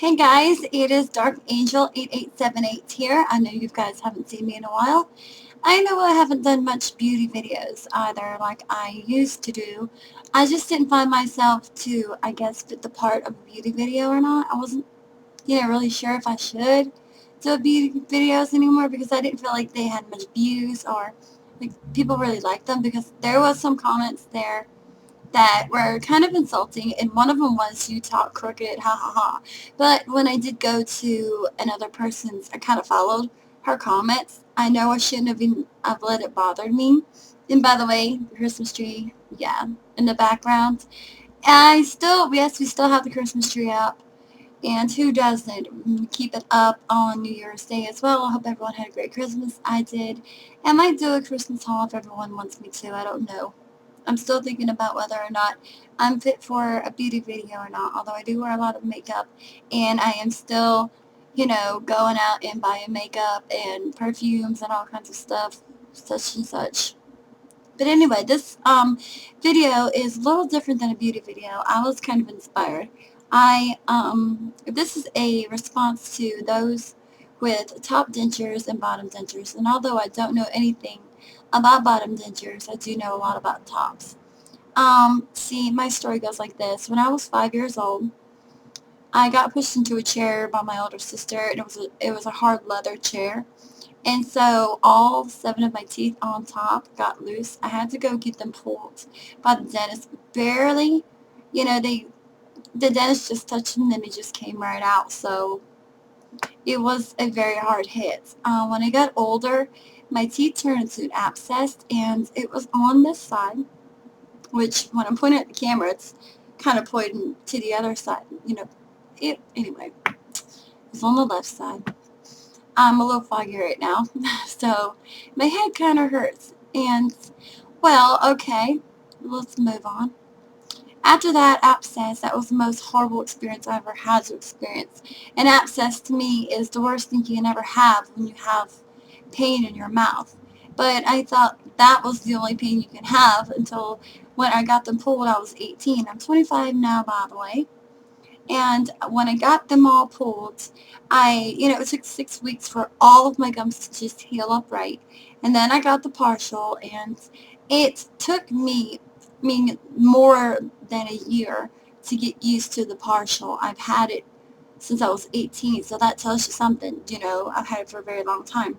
Hey guys, it is Dark Angel 8878 here. I know you guys haven't seen me in a while. I know I haven't done much beauty videos either like I used to do. I just didn't find myself to, I guess, fit the part of a beauty video or not. I wasn't, really sure if I should do beauty videos anymore because I didn't feel like they had much views or like people really liked them because there was some comments there that were kind of insulting, and one of them was "you talk crooked, ha ha ha." But when I did go to another person's, I kind of followed her comments. I know I shouldn't have been. I've let it bother me. And by the way, the Christmas tree, yeah, in the background. Yes, we still have the Christmas tree up. And who doesn't? Keep it up on New Year's Day as well. I hope everyone had a great Christmas. I did. I might do a Christmas haul if everyone wants me to. I don't know. I'm still thinking about whether or not I'm fit for a beauty video or not, although I do wear a lot of makeup, and I am still, going out and buying makeup and perfumes and all kinds of stuff, such and such. But anyway, this video is a little different than a beauty video. I was kind of inspired. This is a response to those with top dentures and bottom dentures. And although I don't know anything about bottom dentures, I do know a lot about tops. See, my story goes like this. When I was 5 years old, I got pushed into a chair by my older sister, and it was a hard leather chair. And so all seven of my teeth on top got loose. I had to go get them pulled by the dentist. Barely, the dentist just touched them and it just came right out. So it was a very hard hit. When I got older, my teeth turned into an abscess, and it was on this side, which when I'm pointing at the camera, it's kind of pointing to the other side. Anyway, it was on the left side. I'm a little foggy right now, so my head kind of hurts. And, well, okay, let's move on. After that abscess, that was the most horrible experience I ever had to experience. An abscess to me is the worst thing you can ever have when you have pain in your mouth. But I thought that was the only pain you can have until when I got them pulled, I was 18. I'm 25 now, by the way. And when I got them all pulled, it took 6 weeks for all of my gums to just heal up right. And then I got the partial, and it took me, more than a year to get used to the partial. I've had it since I was 18, so that tells you something. I've had it for a very long time.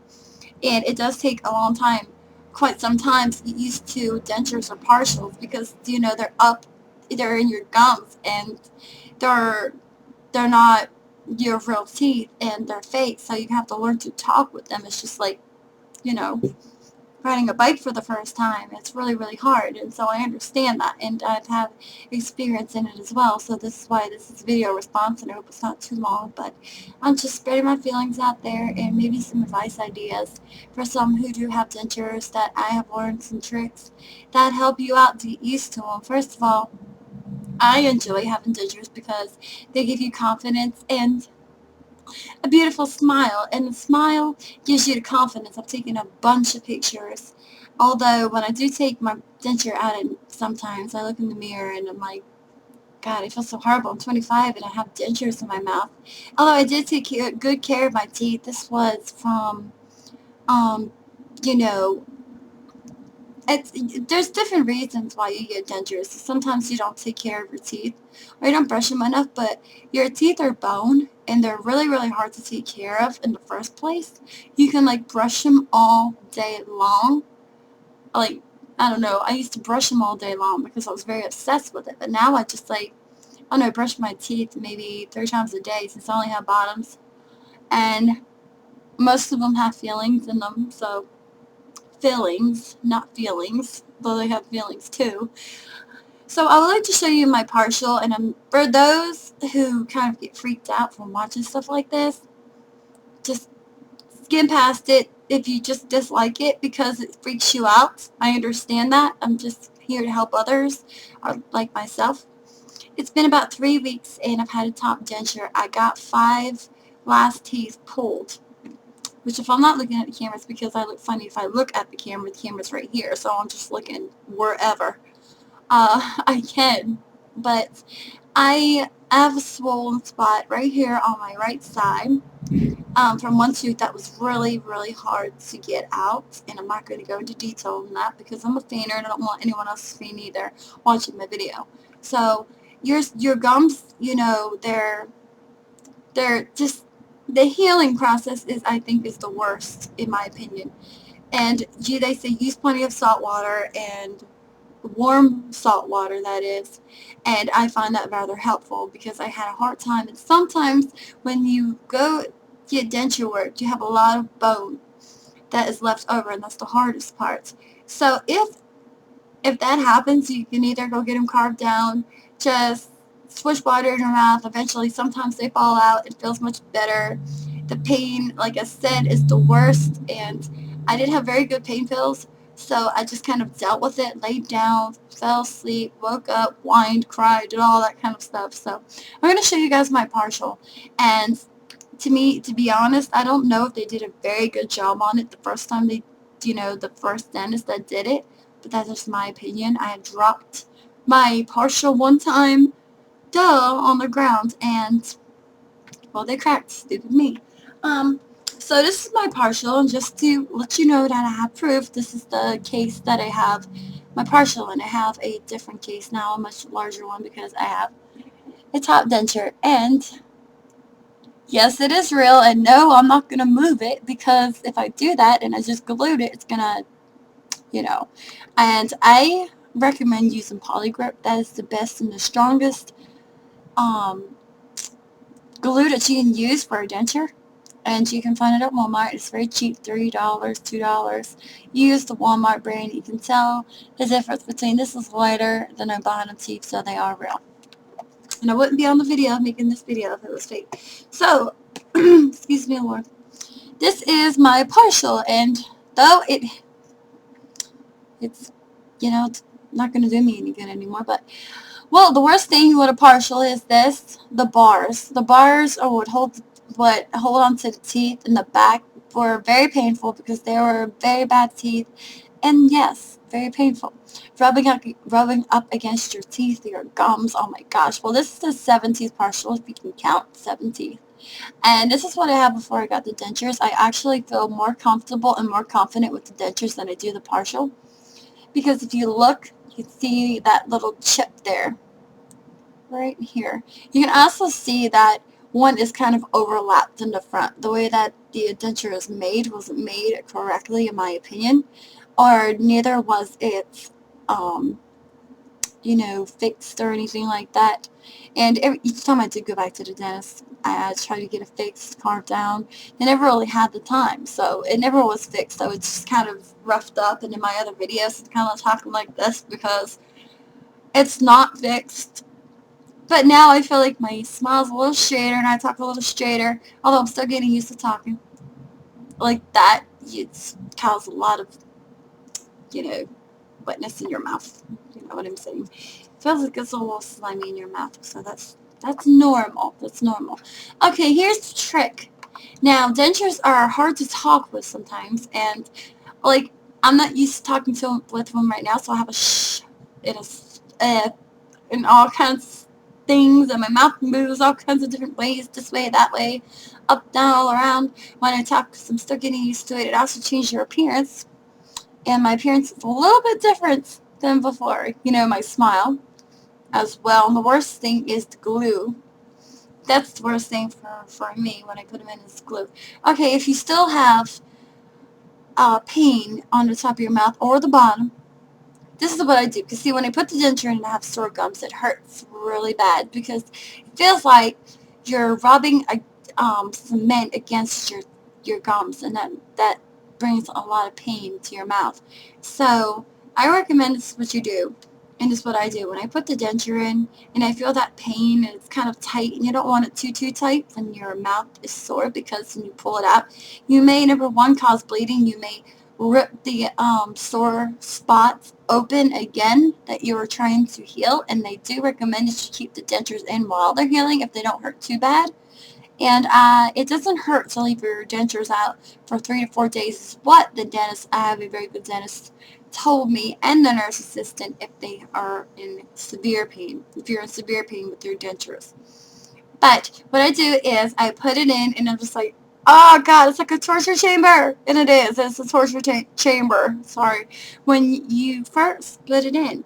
And it does take a long time, quite some time, to get used to dentures or partials because, they're in your gums, and they're they're not your real teeth, and they're fake, so you have to learn to talk with them. It's just like, you know, riding a bike for the first time. It's really, really hard, and so I understand that, and I've had experience in it as well, so this is why this is video response, and I hope it's not too long, but I'm just spreading my feelings out there and maybe some advice ideas for some who do have dentures that I have learned some tricks that help you out to get used to them. First of all, I enjoy having dentures because they give you confidence and a beautiful smile, and the smile gives you the confidence. I've taken a bunch of pictures, although when I do take my denture out, and sometimes I look in the mirror and I'm like, God, I feel so horrible. I'm 25 and I have dentures in my mouth. Although I did take good care of my teeth. This was from, um, you know, there's different reasons why you get dentures. Sometimes you don't take care of your teeth or you don't brush them enough, but your teeth are bone and they're really, really hard to take care of in the first place. You can like brush them all day long. Like, I don't know, I used to brush them all day long because I was very obsessed with it, but now I just like, I don't know, brush my teeth maybe 3 times a day since I only have bottoms, and most of them have fillings in them, so fillings, not feelings, though they have feelings too. So I would like to show you my partial, and for those who kind of get freaked out from watching stuff like this, just skim past it if you just dislike it because it freaks you out. I understand that. I'm just here to help others, or like myself. It's been about 3 weeks and I've had a top denture. I got 5 last teeth pulled, which if I'm not looking at the camera, it's because I look funny. If I look at the camera's right here, so I'm just looking wherever I can. but I have a swollen spot right here on my right side, from one tooth that was really, really hard to get out. And I'm not going to go into detail on that because I'm a fainter and I don't want anyone else to faint either watching my video. So your gums, you know, they're just, the healing process is, I think, is the worst in my opinion. And they say use plenty of salt water, and warm salt water, that is. And I find that rather helpful because I had a hard time. And sometimes when you go get denture work, you have a lot of bone that is left over, and that's the hardest part. So if that happens, you can either go get them carved down, just swish water in your mouth. Eventually, sometimes they fall out. It feels much better. The pain, like I said, is the worst, and I did have very good pain pills, so I just kind of dealt with it, laid down, fell asleep, woke up, whined, cried, did all that kind of stuff. So I'm going to show you guys my partial, and to be honest, I don't know if they did a very good job on it the first time the first dentist that did it, but that's just my opinion. I had dropped my partial one time, on the ground, and, well, they cracked. Stupid me. Um, so this is my partial, and just to let you know that I have proof, this is the case that I have my partial in. I have a different case now, a much larger one, because I have a top denture, and yes, it is real, and no, I'm not going to move it, because if I do that and I just glued it, it's going to, and I recommend using Polygrip. That is the best and the strongest um, glue that you can use for a denture, and you can find it at Walmart. It's very cheap, $3, $2. Use the Walmart brand. You can tell the difference between this is lighter than a bottom teeth, so they are real. And I wouldn't be on the video making this video if it was fake. So, excuse me, Lord. This is my partial, and though it's, it's not going to do me any good anymore, but, well, the worst thing with a partial is this, the bars. The bars are what hold on to the teeth in the back were very painful because they were very bad teeth, and yes, very painful. Rubbing up against your teeth, your gums, oh my gosh. Well, this is the 7 teeth partial, if you can count 7 teeth. And this is what I had before I got the dentures. I actually feel more comfortable and more confident with the dentures than I do the partial. Because if you look, you can see that little chip there, right here. You can also see that one is kind of overlapped in the front. The way that the denture is made wasn't made correctly, in my opinion. Or neither was it, fixed or anything like that. And each time I did go back to the dentist, I tried to get it fixed, carved down. They never really had the time, so it never was fixed. So it's just kind of roughed up, and in my other videos, it's kind of talking like this because it's not fixed. But now I feel like my smile's a little straighter, and I talk a little straighter, although I'm still getting used to talking. Like that, it's caused a lot of, wetness in your mouth. You know what I'm saying? Feels like it's a little slimy in your mouth, so that's normal. That's normal. Okay, here's the trick. Now, dentures are hard to talk with sometimes, and like I'm not used to talking with them right now, so I have a shh and and all kinds of things, and my mouth moves all kinds of different ways, this way, that way, up, down, all around when I talk, because I'm still getting used to it. It also changed your appearance, and my appearance is a little bit different than before. My smile as well. And the worst thing is the glue. That's the worst thing for me when I put them in is glue. Okay, if you still have pain on the top of your mouth or the bottom, this is what I do. Because see, when I put the denture in and I have sore gums, it hurts really bad because it feels like you're rubbing cement against your gums, and that brings a lot of pain to your mouth. So I recommend this is what you do. And this is what I do. When I put the denture in and I feel that pain and it's kind of tight, and you don't want it too tight when your mouth is sore, because when you pull it out, you may, number one, cause bleeding. You may rip the sore spots open again that you were trying to heal, and they do recommend that you keep the dentures in while they're healing if they don't hurt too bad. And it doesn't hurt to leave your dentures out for 3 to 4 days is what the dentist, I have a very good dentist, told me, and the nurse assistant, if they are in severe pain, if you're in severe pain with your dentures. But what I do is I put it in and I'm just like, oh God, it's like a torture chamber. And it is. It's a torture chamber. Sorry. When you first put it in.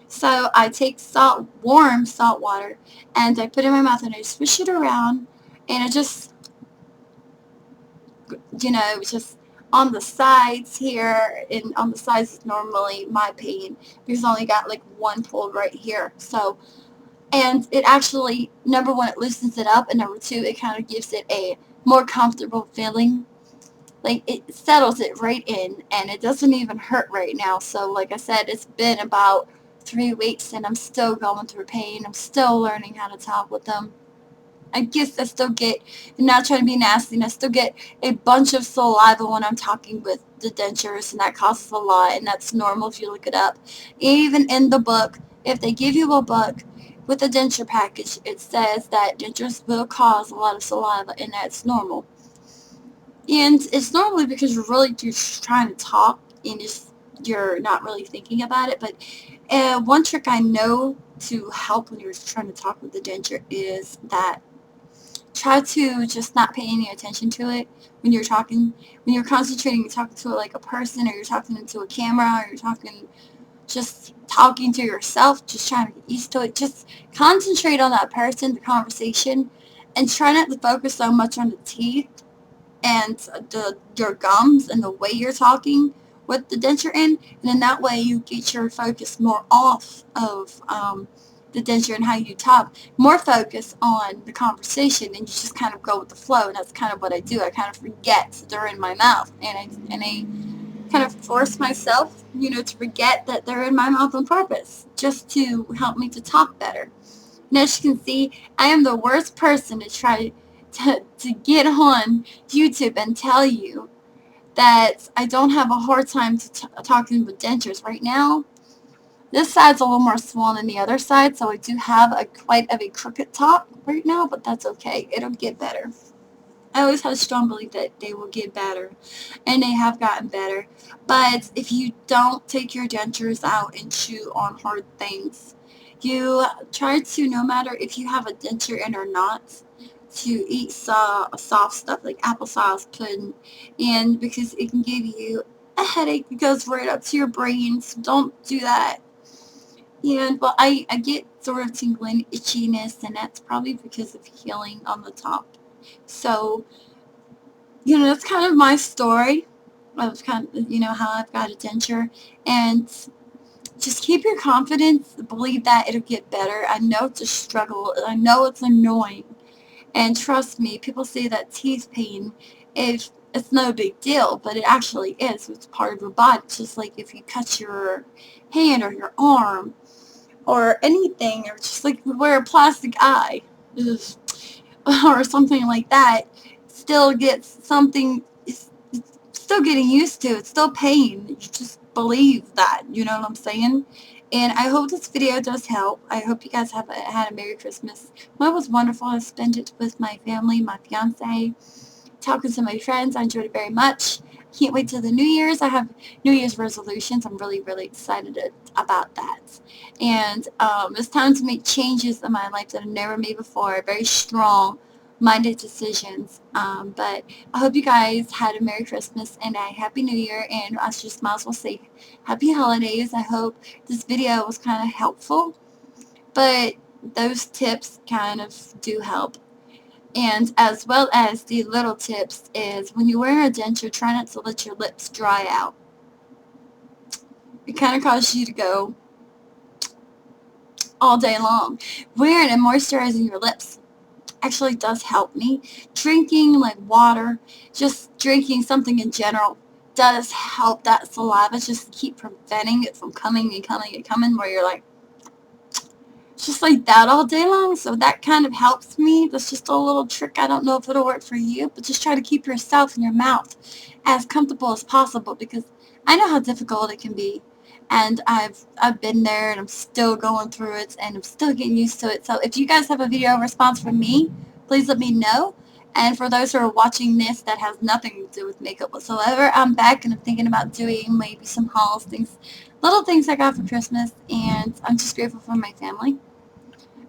So I take warm salt water, and I put it in my mouth and I swish it around, and it just, just on the sides here, and on the sides is normally my pain because I only got like one pulled right here. So, and it actually, number one, it loosens it up, and number two, it kind of gives it a more comfortable feeling. Like, it settles it right in, and it doesn't even hurt right now. So like I said, it's been about 3 weeks and I'm still going through pain. I'm still learning how to talk with them. I guess I still get, not trying to be nasty, and I still get a bunch of saliva when I'm talking with the dentures, and that causes a lot, and that's normal if you look it up. Even in the book, if they give you a book with a denture package, it says that dentures will cause a lot of saliva, and that's normal. And it's normally because you're really just trying to talk, and you're not really thinking about it. But one trick I know to help when you're trying to talk with the denture is that try to just not pay any attention to it when you're talking, when you're concentrating, you're talking to it like a person, or you're talking into a camera, or you're talking to yourself, just trying to get used to it. Just concentrate on that person, the conversation, and try not to focus so much on the teeth and your gums and the way you're talking with the denture in, and then that way you get your focus more off of the denture and how you talk, more focus on the conversation, and you just kind of go with the flow. And that's kind of what I do. I kind of forget that they're in my mouth, and I kind of force myself, to forget that they're in my mouth on purpose, just to help me to talk better. And as you can see, I am the worst person to try to get on YouTube and tell you that I don't have a hard time talking with dentures right now. This side's a little more swollen than the other side, so I do have quite of a crooked top right now, but that's okay. It'll get better. I always have a strong belief that they will get better, and they have gotten better. But if you don't take your dentures out and chew on hard things, you try to, no matter if you have a denture in or not, to eat soft stuff like applesauce, pudding, and because it can give you a headache. It goes right up to your brain, so don't do that. And, well, I get sort of tingling itchiness, and that's probably because of healing on the top. So, that's kind of my story of kind of, how I've got a denture. And just keep your confidence, believe that it'll get better. I know it's a struggle, I know it's annoying, and trust me, people say that teeth pain, if it's no big deal, but it actually is. It's part of your body. It's just like if you cut your hand or your arm or anything, or just like you wear a plastic eye. Ugh. Or something like that, still gets something, it's still getting used to, it's still pain. You just believe that, you know what I'm saying? And I hope this video does help. I hope you guys have had a Merry Christmas. Mine was wonderful. I spent it with my family, my fiance, talking to my friends. I enjoyed it very much. Can't wait till the New Year's. I have New Year's resolutions. I'm really, really excited about that. And it's time to make changes in my life that I've never made before. Very strong minded decisions. But I hope you guys had a Merry Christmas and a Happy New Year. And I just might as well say Happy Holidays. I hope this video was kind of helpful. But those tips kind of do help. And as well as the little tips is when you wear a denture, try not to let your lips dry out. It kind of causes you to go all day long. Wearing and moisturizing your lips actually does help me. Drinking like water, just drinking something in general does help that saliva just keep preventing it from coming and coming and coming, where you're like, just like that all day long. So that kind of helps me. That's just a little trick. I don't know if it'll work for you, but just try to keep yourself and your mouth as comfortable as possible, because I know how difficult it can be, and I've been there, and I'm still going through it, and I'm still getting used to it. So if you guys have a video response from me, please let me know. And for those who are watching this that has nothing to do with makeup whatsoever, I'm back and I'm thinking about doing maybe some hauls, things, little things I got for Christmas, and I'm just grateful for my family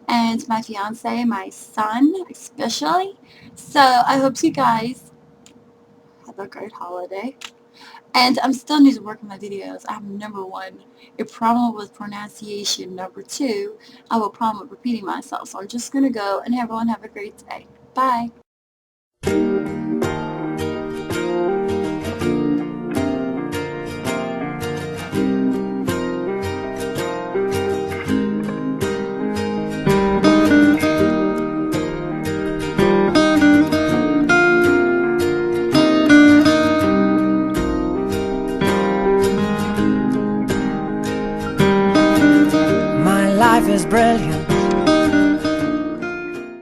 and my fiance, my son especially. So I hope you guys have a great holiday. And I'm still need to work on my videos. I have number one, a problem with pronunciation. Number two, I have a problem with repeating myself. So I'm just going to go and everyone have a great day. Bye.